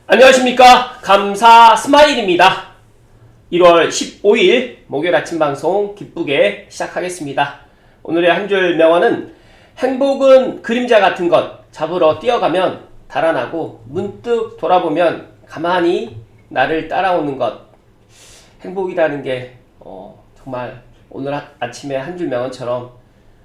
안녕하십니까. 감사 스마일입니다. 1월 15일 목요일 아침 방송 기쁘게 시작하겠습니다. 오늘의 한 줄 명언은 행복은 그림자 같은 것 잡으러 뛰어가면 달아나고 문득 돌아보면 가만히 나를 따라오는 것. 행복이라는 게 정말 오늘 아침에 한 줄 명언처럼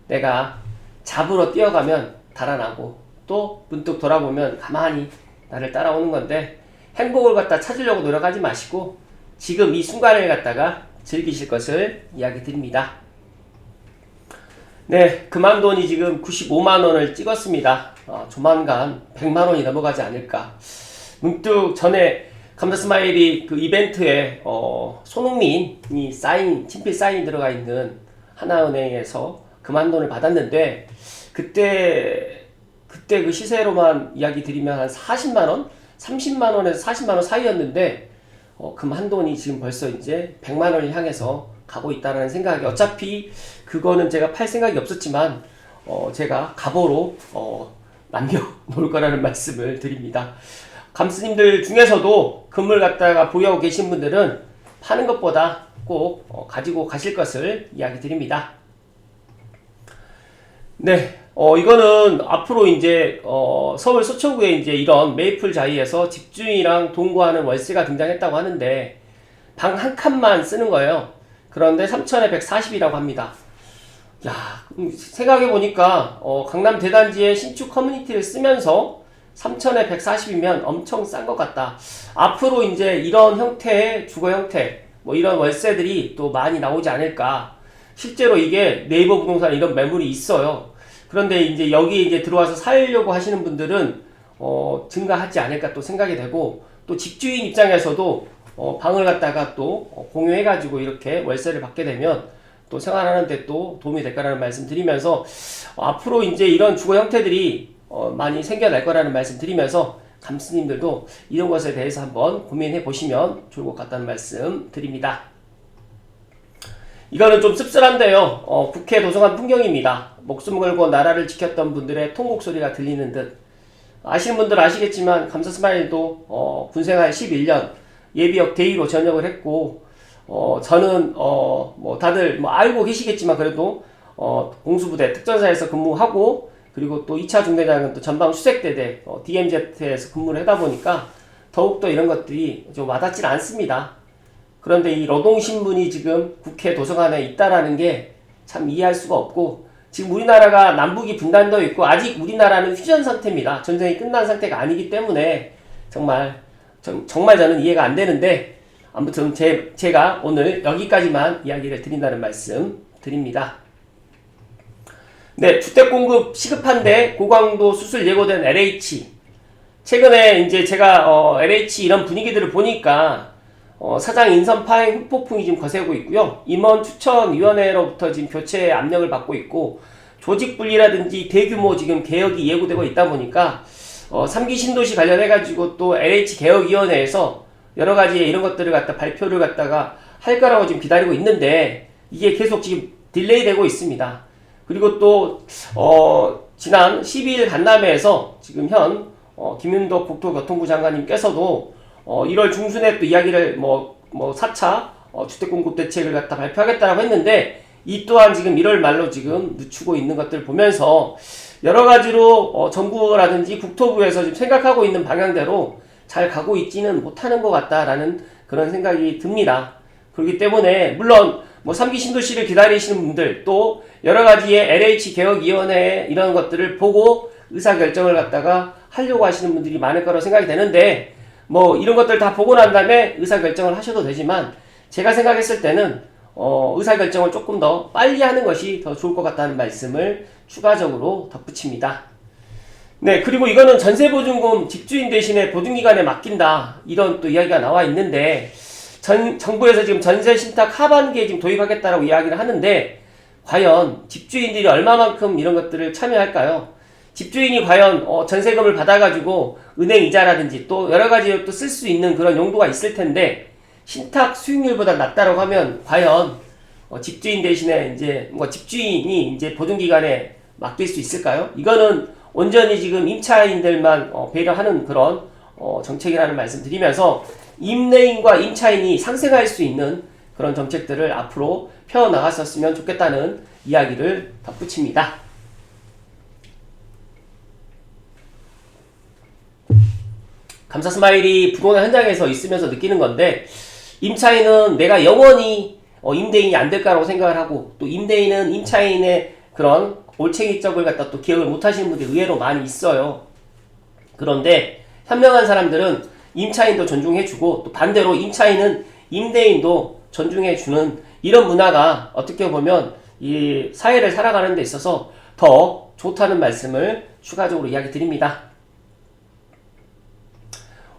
내가 잡으러 뛰어가면 달아나고 또 문득 돌아보면 가만히 나를 따라오는 건데, 행복을 갖다 찾으려고 노력하지 마시고 지금 이 순간을 갖다가 즐기실 것을 이야기 드립니다. 네, 금한 돈이 지금 95만원을 찍었습니다. 조만간 100만원이 넘어가지 않을까. 문득 전에 감사스마일이 그 이벤트에 손흥민이 친필 사인이 들어가 있는 하나은행에서 금한 돈을 받았는데, 그때 그 시세로만 이야기 드리면 한 40만원? 30만원에서 40만원 사이였는데, 금 한 돈이 지금 벌써 이제 100만원을 향해서 가고 있다는 생각이, 어차피 그거는 제가 팔 생각이 없었지만, 제가 갑오로, 남겨놓을 거라는 말씀을 드립니다. 감스님들 중에서도 금을 갖다가 보유하고 계신 분들은 파는 것보다 꼭 가지고 가실 것을 이야기 드립니다. 네. 이거는 앞으로 이제, 서울 서초구에 이제 이런 메이플 자이에서 집주인이랑 동거하는 월세가 등장했다고 하는데, 방 한 칸만 쓰는 거예요. 그런데 3천에 140이라고 합니다. 야, 생각해보니까, 강남 대단지의 신축 커뮤니티를 쓰면서 3천에 140이면 엄청 싼 것 같다. 앞으로 이제 이런 형태의 주거 형태, 뭐 이런 월세들이 또 많이 나오지 않을까. 실제로 이게 네이버 부동산 이런 매물이 있어요. 그런데 이제 여기 이제 들어와서 살려고 하시는 분들은 증가하지 않을까 또 생각이 되고, 또 집주인 입장에서도 방을 갖다가 또 공유해 가지고 이렇게 월세를 받게 되면 또 생활하는데 또 도움이 될 거라는 말씀 드리면서, 앞으로 이제 이런 주거 형태들이 많이 생겨날 거라는 말씀 드리면서, 감스님들도 이런 것에 대해서 한번 고민해 보시면 좋을 것 같다는 말씀 드립니다. 이거는 좀 씁쓸한데요. 국회 도서관 풍경입니다. 목숨 걸고 나라를 지켰던 분들의 통곡 소리가 들리는 듯. 아시는 분들 아시겠지만 감사스마일도 군생활 11년 예비역 대위로 전역을 했고, 저는 뭐 다들 뭐 알고 계시겠지만 그래도 공수부대 특전사에서 근무하고, 그리고 또 2차 중대장은 또 전방 수색대대 DMZ에서 근무를 하다 보니까 더욱더 이런 것들이 좀 와닿질 않습니다. 그런데 이 노동신문이 지금 국회 도서관에 있다라는 게 참 이해할 수가 없고, 지금 우리나라가 남북이 분단되어 있고 아직 우리나라는 휴전 상태입니다. 전쟁이 끝난 상태가 아니기 때문에 정말 저는 이해가 안 되는데, 아무튼 제가 오늘 여기까지만 이야기를 드린다는 말씀 드립니다. 네, 주택 공급 시급한데 고강도 수술 예고된 LH. 최근에 이제 제가 LH 이런 분위기들을 보니까 사장 인선 파행 후폭풍이 지금 거세고 있고요. 임원 추천위원회로부터 지금 교체 압력을 받고 있고, 조직 분리라든지 대규모 지금 개혁이 예고되고 있다 보니까 3기 신도시 관련해가지고 또 LH 개혁위원회에서 여러 가지 이런 것들을 발표를 할 거라고 지금 기다리고 있는데, 이게 계속 지금 딜레이 되고 있습니다. 그리고 또 지난 12일 간담회에서 지금 현 김윤덕 국토교통부 장관님께서도 1월 중순에 또 이야기를 4차 주택공급 대책을 발표하겠다라고 했는데, 이 또한 지금 1월 말로 지금 늦추고 있는 것들을 보면서 여러 가지로 정부라든지 국토부에서 지금 생각하고 있는 방향대로 잘 가고 있지는 못하는 것 같다라는 그런 생각이 듭니다. 그렇기 때문에 물론 3기 신도시를 기다리시는 분들, 또 여러 가지의 LH 개혁위원회 이런 것들을 보고 의사결정을 하려고 하시는 분들이 많을 거라고 생각이 되는데, 이런 것들 다 보고 난 다음에 의사결정을 하셔도 되지만, 제가 생각했을 때는 의사결정을 조금 더 빨리 하는 것이 더 좋을 것 같다는 말씀을 추가적으로 덧붙입니다. 네, 그리고 이거는 전세보증금 집주인 대신에 보증기관에 맡긴다, 이런 또 이야기가 나와 있는데, 정부에서 지금 전세 신탁 하반기에 지금 도입하겠다라고 이야기를 하는데, 과연 집주인들이 얼마만큼 이런 것들을 참여할까요? 집주인이 과연 전세금을 받아가지고 은행 이자라든지 또 여러 가지 또 쓸 수 있는 그런 용도가 있을 텐데, 신탁 수익률보다 낮다라고 하면 과연 집주인 대신에 이제 집주인이 이제 보증기관에 맡길 수 있을까요? 이거는 온전히 지금 임차인들만 배려하는 그런 정책이라는 말씀 드리면서 임내인과 임차인이 상생할 수 있는 그런 정책들을 앞으로 펴나갔었으면 좋겠다는 이야기를 덧붙입니다. 감사 스마일이 부동산 현장에서 있으면서 느끼는 건데, 임차인은 내가 영원히 임대인이 안 될까라고 생각을 하고, 또 임대인은 임차인의 그런 올챙이적을 갖다 또 기억을 못 하시는 분들이 의외로 많이 있어요. 그런데 현명한 사람들은 임차인도 존중해주고, 또 반대로 임차인은 임대인도 존중해주는 이런 문화가 어떻게 보면 이 사회를 살아가는 데 있어서 더 좋다는 말씀을 추가적으로 이야기 드립니다.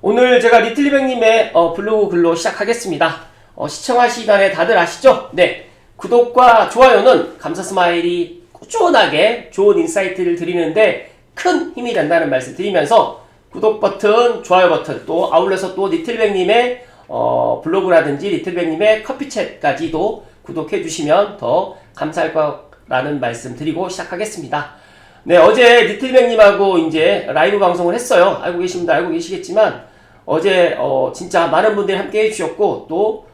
오늘 제가 리틀리백님의 블로그 글로 시작하겠습니다. 시청하시기 다들 아시죠? 네, 구독과 좋아요는 감사 스마일이 꾸준하게 좋은 인사이트를 드리는데 큰 힘이 된다는 말씀 드리면서, 구독 버튼, 좋아요 버튼, 또 아울러서 또 리틀백님의 블로그라든지 리틀백님의 커피챗까지도 구독해 주시면 더 감사할 거라는 말씀 드리고 시작하겠습니다. 네, 어제 리틀백님하고 이제 라이브 방송을 했어요. 알고 계신 분들 알고 계시겠지만, 어제 진짜 많은 분들이 함께 해주셨고, 또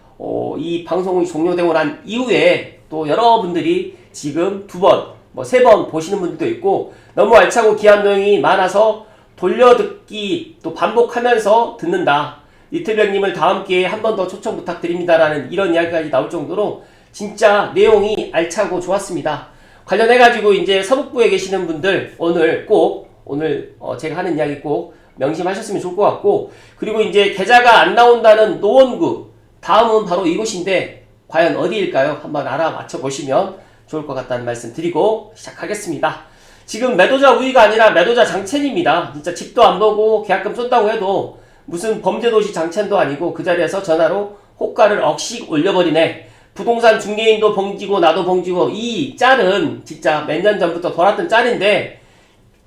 이 방송이 종료되고 난 이후에 또 여러분들이 지금 2번, 뭐 3번 보시는 분들도 있고, 너무 알차고 귀한 내용이 많아서 돌려듣기 또 반복하면서 듣는다, 리틀백님을 다음 기회에 한 번 더 초청 부탁드립니다라는 이런 이야기까지 나올 정도로 진짜 내용이 알차고 좋았습니다. 관련해가지고 이제 서북부에 계시는 분들 오늘 제가 하는 이야기 꼭 명심하셨으면 좋을 것 같고, 그리고 이제 계좌가 안 나온다는 노원구, 다음은 바로 이곳인데 과연 어디일까요? 한번 알아맞혀 보시면 좋을 것 같다는 말씀 드리고 시작하겠습니다. 지금 매도자 우위가 아니라 매도자 장첸입니다. 진짜 집도 안 보고 계약금 쏜다고 해도 무슨 범죄도시 장첸도 아니고 그 자리에서 전화로 호가를 억씩 올려버리네. 부동산 중개인도 봉지고 나도 봉지고, 이 짤은 진짜 몇 년 전부터 돌았던 짤인데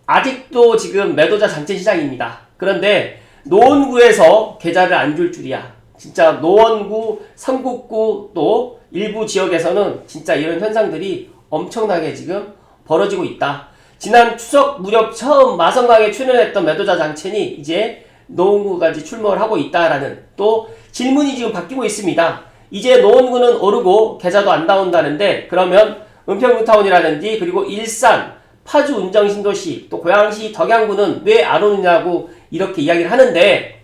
아직도 지금 매도자 장첸 시장입니다. 그런데 노원구에서 계좌를 안 줄 줄이야. 진짜 노원구, 성북구 또 일부 지역에서는 진짜 이런 현상들이 엄청나게 지금 벌어지고 있다. 지난 추석 무렵 처음 마성강에 출연했던 매도자 장첸이 이제 노원구까지 출몰을 하고 있다라는 또 질문이 지금 바뀌고 있습니다. 이제 노원구는 오르고 계좌도 안 나온다는데, 그러면 은평뉴타운이라든지 그리고 일산, 파주 운정신도시, 또 고양시 덕양구는 왜 안 오느냐고 이렇게 이야기를 하는데,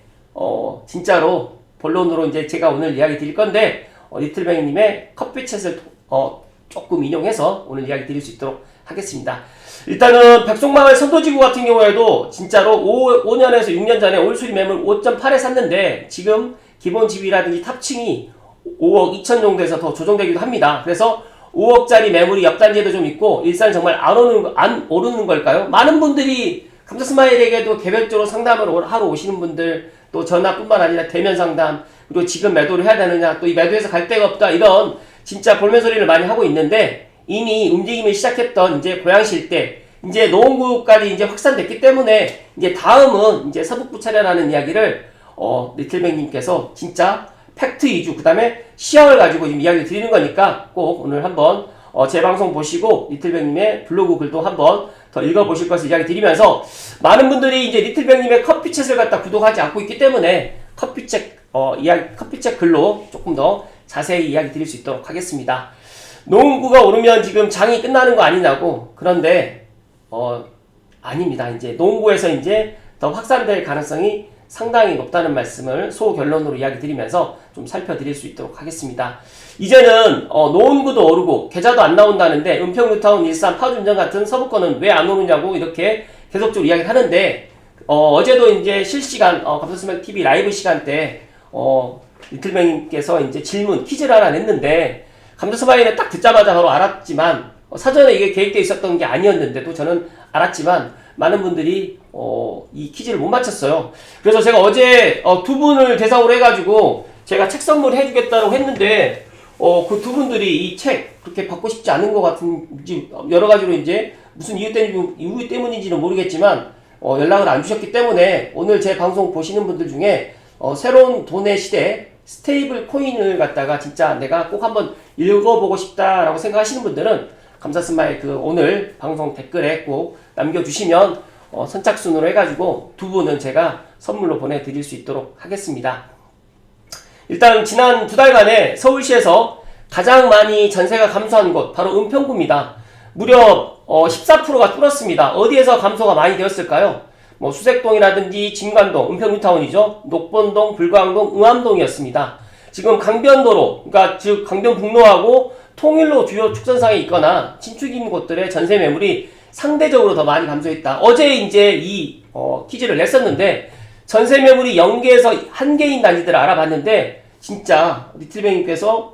진짜로 본론으로 이제 제가 오늘 이야기 드릴 건데, 리틀뱅님의 커피챗을 조금 인용해서 오늘 이야기 드릴 수 있도록 하겠습니다. 일단은 백송마을 선도지구 같은 경우에도 진짜로 5년에서 6년 전에 올수리 매물 5.8에 샀는데 지금 기본 집이라든지 탑층이 5억 2천 정도에서 더 조정되기도 합니다. 그래서 5억짜리 매물이 옆 단지에도 좀 있고, 일산 정말 안 오르는 걸까요? 많은 분들이 감사스마일에게도 개별적으로 상담을 하러 오시는 분들, 또 전화뿐만 아니라 대면 상담, 그리고 지금 매도를 해야 되느냐, 또 이 매도해서 갈 데가 없다, 이런 진짜 볼멘 소리를 많이 하고 있는데, 이미 움직임을 시작했던 이제 고양시 일대, 이제 노원구까지 이제 확산됐기 때문에 이제 다음은 이제 서북부 차례라는 이야기를 리틀백님께서 진짜 팩트 위주, 그 다음에 시야를 가지고 지금 이야기를 드리는 거니까 꼭 오늘 한번 제 방송 보시고 리틀백님의 블로그 글도 한번 더 읽어보실 것을 이야기 드리면서, 많은 분들이 이제 리틀백님의 커피챗을 갖다 구독하지 않고 있기 때문에 커피챗 글로 조금 더 자세히 이야기 드릴 수 있도록 하겠습니다. 노원구가 오르면 지금 장이 끝나는 거 아니냐고. 그런데 아닙니다. 이제 노원구에서 이제 더 확산될 가능성이 상당히 높다는 말씀을 소결론으로 이야기 드리면서 좀 살펴드릴 수 있도록 하겠습니다. 이제는 노원구도 오르고 계좌도 안 나온다는데 은평뉴타운, 일산, 파주운정 같은 서부권은 왜 안 오르냐고 이렇게 계속적으로 이야기를 하는데, 어제도 이제 실시간 감사스마일 TV 라이브 시간 때 리틀뱅님께서 이제 질문 퀴즈를 하나 냈는데, 감사스마일은 딱 듣자마자 바로 알았지만, 사전에 이게 계획되어 있었던 게 아니었는데도 저는 알았지만 많은 분들이 이 퀴즈를 못 맞췄어요. 그래서 제가 어제 2분을 대상으로 해가지고 제가 책 선물을 해주겠다고 했는데, 그 2분들이 이 책 그렇게 받고 싶지 않은 것 같은지, 여러 가지로 이제 무슨 이유 때문인지는 모르겠지만 연락을 안 주셨기 때문에, 오늘 제 방송 보시는 분들 중에 새로운 돈의 시대 스테이블 코인을 갖다가 진짜 내가 꼭 한번 읽어보고 싶다라고 생각하시는 분들은 감사스마일 오늘 방송 댓글에 꼭 남겨주시면 선착순으로 해가지고 두 분은 제가 선물로 보내드릴 수 있도록 하겠습니다. 일단 지난 두 달간에 서울시에서 가장 많이 전세가 감소한 곳 바로 은평구입니다. 무려 14%가 뚫었습니다. 어디에서 감소가 많이 되었을까요? 뭐 수색동이라든지 진관동, 은평뉴타운이죠. 녹본동, 불광동, 응암동이었습니다. 지금 강변도로, 그러니까 즉 강변북로하고 통일로 주요 축선상에 있거나 신축 있는 곳들의 전세 매물이 상대적으로 더 많이 감소했다. 어제 이제 이 퀴즈를 냈었는데 전세 매물이 0개에서 1개인 단지들을 알아봤는데 진짜 리틀뱅님께서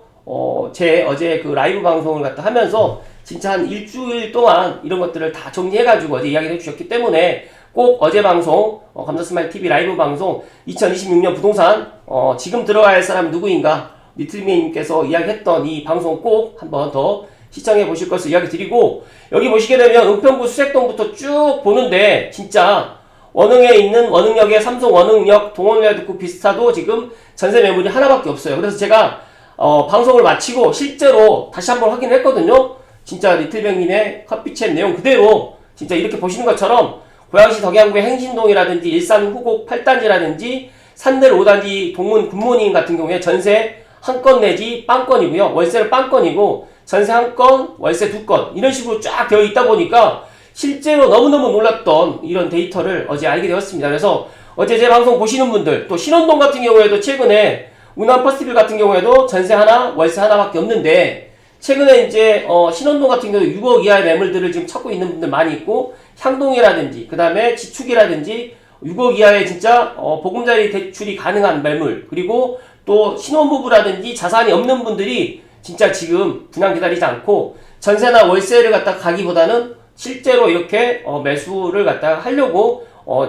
제 어제 그 라이브 방송을 갖다 하면서 진짜 한 일주일 동안 이런 것들을 다 정리해가지고 어제 이야기를 해주셨기 때문에 꼭 어제 방송 감사스마일 TV 라이브 방송 2026년 부동산 지금 들어가야 할 사람 누구인가 리틀뱅님께서 이야기했던 이 방송 꼭 한번 더 시청해 보실 것을 이야기 드리고 여기 보시게 되면 은평구 수색동부터 쭉 보는데 진짜 원흥에 있는 원흥역의 삼성 원흥역 동원레드구 비스타도 지금 전세 매물이 하나밖에 없어요. 그래서 제가 방송을 마치고 실제로 다시 한번 확인을 했거든요. 진짜 리틀뱅님의 커피챗 내용 그대로 진짜 이렇게 보시는 것처럼 고양시 덕양구의 행신동이라든지 일산 후곡 8단지라든지 산들 5단지 동문 굿모닝 같은 경우에 전세 한 건 내지 빵건이고요. 월세는 빵건이고 전세 한 건, 월세 두 건 이런 식으로 쫙 되어 있다 보니까 실제로 너무너무 놀랐던 이런 데이터를 어제 알게 되었습니다. 그래서 어제 제 방송 보시는 분들 또 신원동 같은 경우에도 최근에 운암 퍼스티빌 같은 경우에도 전세 하나, 월세 하나밖에 없는데 최근에 이제 신원동 같은 경우도 6억 이하의 매물들을 지금 찾고 있는 분들 많이 있고 향동이라든지 그 다음에 지축이라든지 6억 이하의 진짜 보금자리 대출이 가능한 매물 그리고 또 신혼부부라든지 자산이 없는 분들이 진짜 지금 분양 기다리지 않고 전세나 월세를 갖다 가기보다는 실제로 이렇게 매수를 갖다 하려고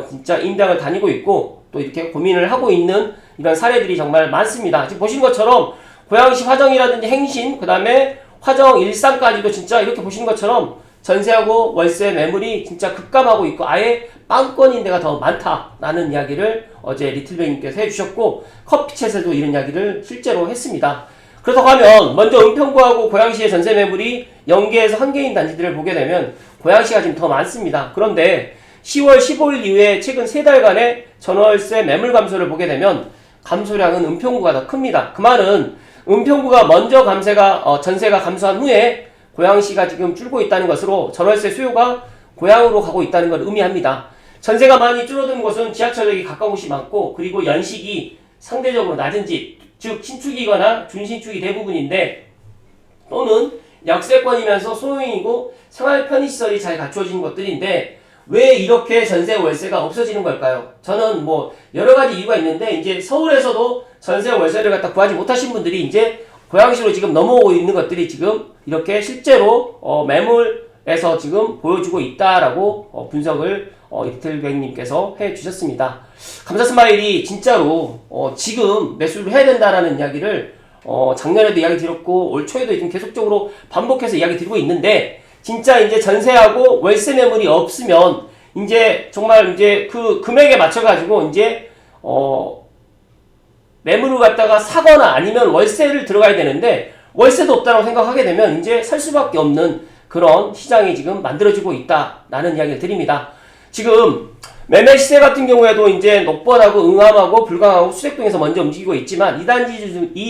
진짜 임장을 다니고 있고 또 이렇게 고민을 하고 있는 이런 사례들이 정말 많습니다. 지금 보시는 것처럼 고양시 화정이라든지 행신 그 다음에 화정 일산까지도 진짜 이렇게 보시는 것처럼 전세하고 월세 매물이 진짜 급감하고 있고 아예 빵건인 데가 더 많다라는 이야기를 어제 리틀뱅님께서 해주셨고 커피챗에도 이런 이야기를 실제로 했습니다. 그렇다고 하면 먼저 은평구하고 고양시의 전세 매물이 0개에서 1개인 단지들을 보게 되면 고양시가 지금 더 많습니다. 그런데 10월 15일 이후에 최근 3달간의 전월세 매물 감소를 보게 되면 감소량은 은평구가 더 큽니다. 그 말은 은평구가 먼저 전세가 감소한 후에 고양시가 지금 줄고 있다는 것으로 전월세 수요가 고양으로 가고 있다는 걸 의미합니다. 전세가 많이 줄어든 곳은 지하철역이 가까운 곳이 많고 그리고 연식이 상대적으로 낮은 집, 즉 신축이거나 준신축이 대부분인데 또는 역세권이면서 소형이고 생활 편의시설이 잘 갖춰진 것들인데 왜 이렇게 전세 월세가 없어지는 걸까요? 저는 뭐 여러 가지 이유가 있는데 이제 서울에서도 전세 월세를 갖다 구하지 못하신 분들이 이제 고양시로 지금 넘어오고 있는 것들이 지금 이렇게 실제로 매물에서 지금 보여주고 있다라고 분석을 리틀뱅님께서 해주셨습니다. 감사스마일이 진짜로 지금 매수를 해야 된다라는 이야기를 작년에도 이야기 드렸고 올 초에도 지금 계속적으로 반복해서 이야기 드리고 있는데 진짜 이제 전세하고 월세 매물이 없으면 이제 정말 이제 그 금액에 맞춰가지고 이제 매물을 갖다가 사거나 아니면 월세를 들어가야 되는데 월세도 없다고 생각하게 되면 이제 살 수밖에 없는 그런 시장이 지금 만들어지고 있다라는 이야기를 드립니다. 지금 매매 시세 같은 경우에도 이제 녹번하고 응암하고 불광하고 수색동에서 먼저 움직이고 있지만 이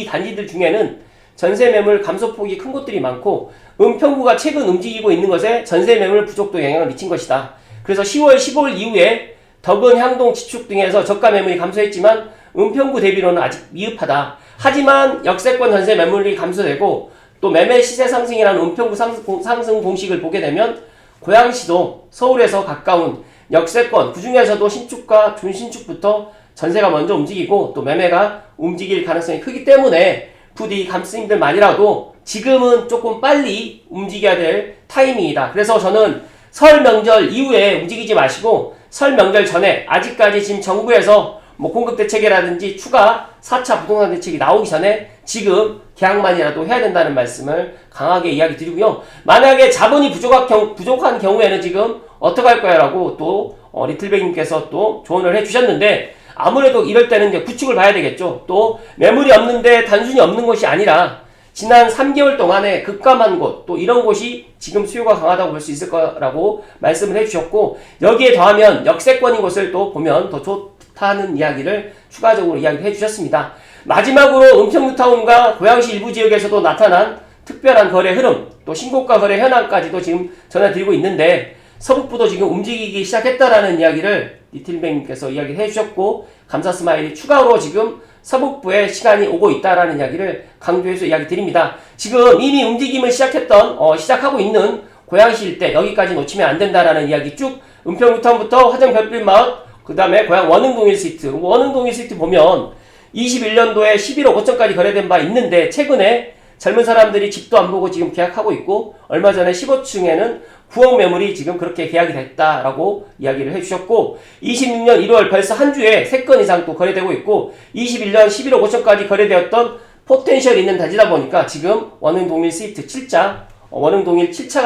단지들 중에는 전세 매물 감소폭이 큰 곳들이 많고 은평구가 최근 움직이고 있는 것에 전세 매물 부족도 영향을 미친 것이다. 그래서 10월 15일 이후에 덕은, 향동, 지축 등에서 저가 매물이 감소했지만 은평구 대비로는 아직 미흡하다. 하지만 역세권 전세 매물이 감소되고 또 매매 시세 상승이라는 은평구 상승 공식을 보게 되면 고양시도 서울에서 가까운 역세권 그 중에서도 신축과 준신축부터 전세가 먼저 움직이고 또 매매가 움직일 가능성이 크기 때문에 부디 감스님들만이라도 지금은 조금 빨리 움직여야 될 타이밍이다. 그래서 저는 설 명절 이후에 움직이지 마시고 설 명절 전에 아직까지 지금 정부에서 뭐 공급 대책이라든지 추가 4차 부동산 대책이 나오기 전에 지금 계약만이라도 해야 된다는 말씀을 강하게 이야기 드리고요. 만약에 자본이 부족한 경우에는 지금 어떡할 거야 라고 또 리틀뱅님께서 또 조언을 해주셨는데 아무래도 이럴 때는 이제 구축을 봐야 되겠죠. 또 매물이 없는데 단순히 없는 것이 아니라 지난 3개월 동안에 급감한 곳, 또 이런 곳이 지금 수요가 강하다고 볼 수 있을 거라고 말씀을 해주셨고, 여기에 더하면 역세권인 곳을 또 보면 더 좋다는 이야기를 추가적으로 이야기를 해주셨습니다. 마지막으로 은평뉴타운과 고양시 일부 지역에서도 나타난 특별한 거래 흐름, 또 신고가 거래 현황까지도 지금 전해드리고 있는데, 서북부도 지금 움직이기 시작했다라는 이야기를 리틀뱅님께서 이야기를 해주셨고, 감사 스마일이 추가로 지금 서북부에 시간이 오고 있다라는 이야기를 강조해서 이야기 드립니다. 지금 이미 움직임을 시작하고 있는 고양시 일대, 여기까지 놓치면 안 된다라는 이야기 쭉, 은평뉴타운부터 화정 별빛마을, 그 다음에 고양 원흥동 1스트리트, 원흥동 1스트리트 보면 21년도에 11억 5천까지 거래된 바 있는데, 최근에 젊은 사람들이 집도 안 보고 지금 계약하고 있고, 얼마 전에 15층에는 9억 매물이 지금 그렇게 계약이 됐다라고 이야기를 해주셨고, 26년 1월 벌써 한 주에 3건 이상 또 거래되고 있고, 21년 11억 5천까지 거래되었던 포텐셜이 있는 단지다 보니까 지금 원흥동일 스위트 7자, 원흥동일 7차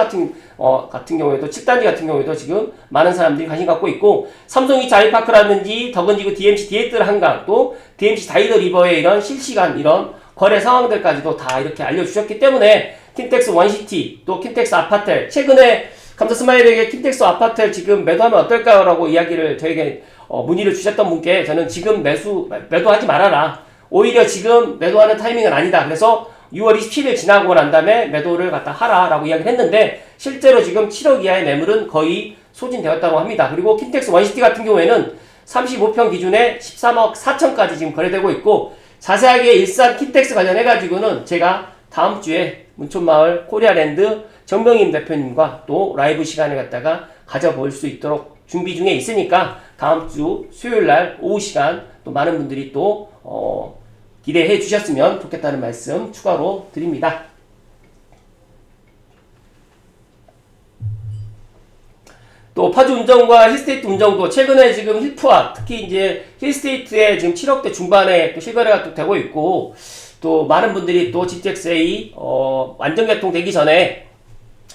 같은 경우에도 7단지 같은 경우에도 지금 많은 사람들이 관심 갖고 있고, 삼성 2차 아이파크라든지 덕은지구 DMC 디에이트 한강, 또 DMC 다이더 리버의 이런 실시간 이런 거래 상황들까지도 다 이렇게 알려주셨기 때문에, 킨텍스 원시티, 또 킨텍스 아파텔, 최근에 감사 스마일에게 킨텍스 아파텔 지금 매도하면 어떨까요? 라고 이야기를 저에게 문의를 주셨던 분께 저는 지금 매도하지 말아라. 오히려 지금 매도하는 타이밍은 아니다. 그래서 6월 27일 지나고 난 다음에 매도를 갖다 하라 라고 이야기를 했는데, 실제로 지금 7억 이하의 매물은 거의 소진되었다고 합니다. 그리고 킨텍스 원시티 같은 경우에는 35평 기준에 13억 4천까지 지금 거래되고 있고, 자세하게 일산 킨텍스 관련해가지고는 제가 다음 주에 문촌마을 코리아랜드 정명임 대표님과 또 라이브 시간을 갖다가 가져볼 수 있도록 준비 중에 있으니까, 다음 주 수요일날 오후 시간 또 많은 분들이 또 기대해 주셨으면 좋겠다는 말씀 추가로 드립니다. 또 파주 운정과 힐스테이트 운정도 최근에 지금 힐프와 특히 이제 힐스테이트에 지금 7억대 중반에 또 실거래가 또 되고 있고, 또 많은 분들이 또 GTX-A 완전 개통되기 전에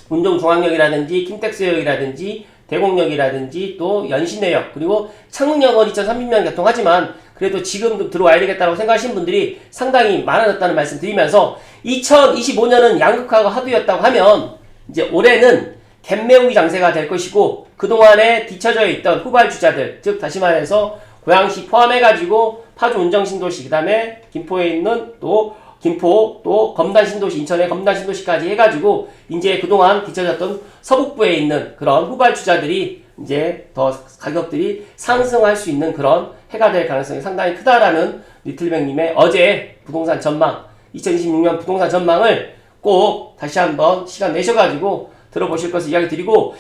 운정중앙역이라든지 킨텍스역이라든지 대곡역이라든지 또 연신내역, 그리고 창릉역은 2030년 개통하지만 그래도 지금 들어와야 되겠다고 생각하시는 분들이 상당히 많아졌다는 말씀 드리면서, 2025년은 양극화가 하도였다고 하면 이제 올해는 갭 메우기 장세가 될 것이고, 그동안에 뒤처져 있던 후발주자들, 즉 다시 말해서 고양시 포함해가지고 파주 운정신도시, 그 다음에 김포에 있는 또 김포, 또 검단신도시, 인천의 검단신도시까지 해가지고 이제 그동안 뒤처졌던 서북부에 있는 그런 후발주자들이 이제 더 가격들이 상승할 수 있는 그런 해가 될 가능성이 상당히 크다라는 리틀뱅님의 어제 부동산 전망, 2026년 부동산 전망을 꼭 다시 한번 시간 내셔가지고 들어보실 것을 이야기 드리고,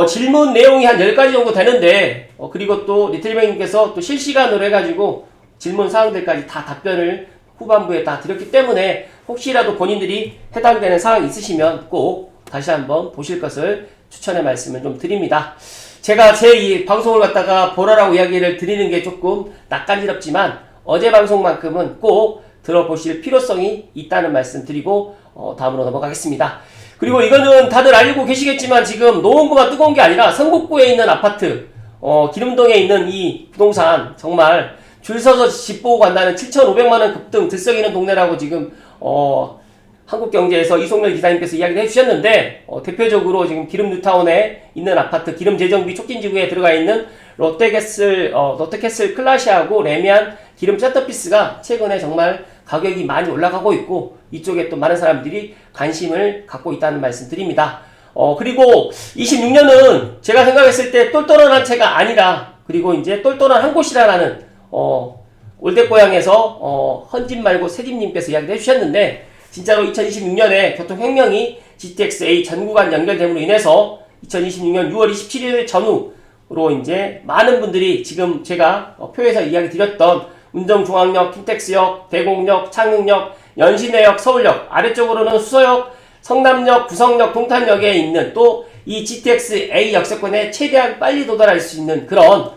질문 내용이 한 10가지 정도 되는데, 그리고 또 리틀뱅님께서 또 실시간으로 해가지고 질문 사항들까지 다 답변을 후반부에 다 드렸기 때문에, 혹시라도 본인들이 해당되는 사항이 있으시면 꼭 다시 한번 보실 것을 추천의 말씀을 좀 드립니다. 제가 제 이 방송을 갖다가 보라라고 이야기를 드리는 게 조금 낯간지럽지만, 어제 방송만큼은 꼭 들어보실 필요성이 있다는 말씀 드리고 다음으로 넘어가겠습니다. 그리고 이거는 다들 알고 계시겠지만, 지금 노원구만 뜨거운 게 아니라 성북구에 있는 아파트, 기름동에 있는 이 부동산, 정말 줄 서서 집 보고 간다는 7,500만원 급등 들썩이는 동네라고 지금 한국경제에서 이송렬 기사님께서 이야기를 해주셨는데, 대표적으로 지금 기름 뉴타운에 있는 아파트, 기름 재정비 촉진지구에 들어가 있는 롯데캐슬 클라시하고 레미안 기름 셋터피스가 최근에 정말 가격이 많이 올라가고 있고, 이쪽에 또 많은 사람들이 관심을 갖고 있다는 말씀 드립니다. 그리고 26년은 제가 생각했을 때 똘똘한 한 채가 아니라, 그리고 이제 똘똘한 한 곳이라는 올댓고향에서 헌집 말고 새집님께서 이야기를 해주셨는데, 진짜로 2026년에 교통혁명이 GTX-A 전 구간 연결됨으로 인해서 2026년 6월 27일 전후로 이제 많은 분들이 지금 제가 표에서 이야기 드렸던 운정중앙역, 킨텍스역, 대곡역, 창릉역, 연신내역, 서울역, 아래쪽으로는 수서역, 성남역, 구성역, 동탄역에 있는 또 이 GTX-A 역세권에 최대한 빨리 도달할 수 있는 그런,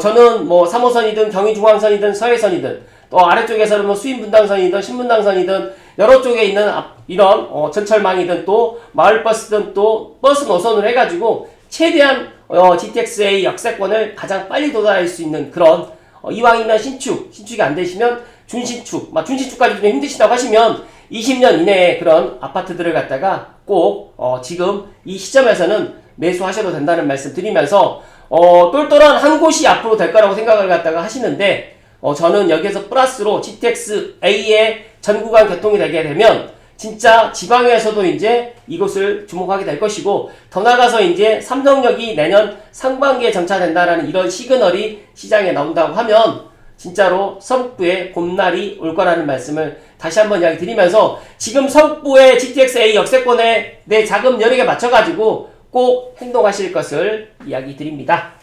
저는 3호선이든 경의중앙선이든 서해선이든, 또 아래쪽에서는 수인분당선이든 신분당선이든 여러 쪽에 있는 이런 전철망이든 또 마을버스든 또 버스 노선으로 해가지고 최대한 GTX-A 역세권을 가장 빨리 도달할 수 있는 그런, 이왕이면 신축이 안 되시면 준신축까지 좀 힘드시다고 하시면 20년 이내에 그런 아파트들을 갖다가 꼭 지금 이 시점에서는 매수하셔도 된다는 말씀 드리면서 똘똘한 한 곳이 앞으로 될 거라고 생각을 갖다가 하시는데 저는 여기에서 플러스로 GTX-A의 전 구간 개통이 되게 되면 진짜 지방에서도 이제 이곳을 주목하게 될 것이고, 더 나아가서 이제 삼성역이 내년 상반기에 정차된다라는 이런 시그널이 시장에 나온다고 하면 진짜로 서북부에 봄날이 올 거라는 말씀을 다시 한번 이야기 드리면서, 지금 서북부의 GTX-A 역세권에 내 자금 여력에 맞춰가지고 꼭 행동하실 것을 이야기 드립니다.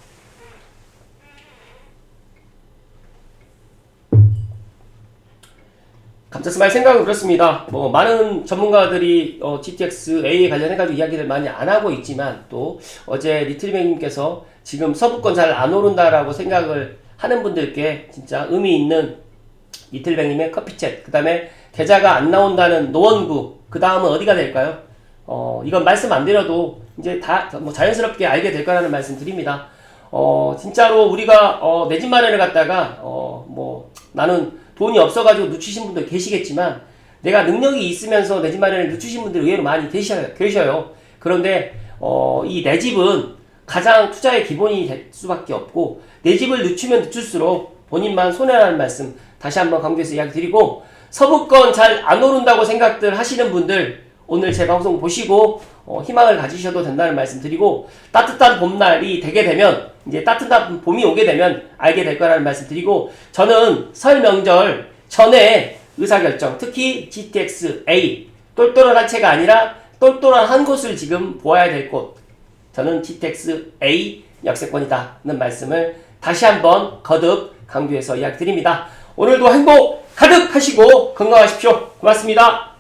갑작스레 생각은 그렇습니다. 많은 전문가들이 GTX-A에 관련해가지고 이야기를 많이 안 하고 있지만, 또 어제 리틀뱅님께서 지금 서부권 잘 안 오른다라고 생각을 하는 분들께 진짜 의미 있는 리틀뱅님의 커피챗, 그 다음에 계좌가 안 나온다는 노원구, 그 다음은 어디가 될까요? 이건 말씀 안 드려도 이제 다 자연스럽게 알게 될 거라는 말씀 드립니다. 진짜로 우리가 내 집 마련을 갖다가 나는 돈이 없어가지고 늦추신 분들 계시겠지만, 내가 능력이 있으면서 내 집 마련을 늦추신 분들 의외로 많이 계셔요. 그런데 이 내 집은 가장 투자의 기본이 될 수밖에 없고, 내 집을 늦추면 늦출수록 본인만 손해라는 말씀 다시 한번 강조해서 이야기 드리고, 서부권 잘 안 오른다고 생각들 하시는 분들 오늘 제 방송 보시고 희망을 가지셔도 된다는 말씀 드리고, 따뜻한 봄날이 되게 되면, 이제 따뜻한 봄이 오게 되면 알게 될 거라는 말씀 드리고, 저는 설 명절 전에 의사결정, 특히 GTX-A 똘똘한 한 채가 아니라 똘똘한 한 곳을 지금 보아야 될 곳, 저는 GTX-A 역세권이다는 말씀을 다시 한번 거듭 강조해서 이야기 드립니다. 오늘도 행복 가득 하시고 건강하십시오. 고맙습니다.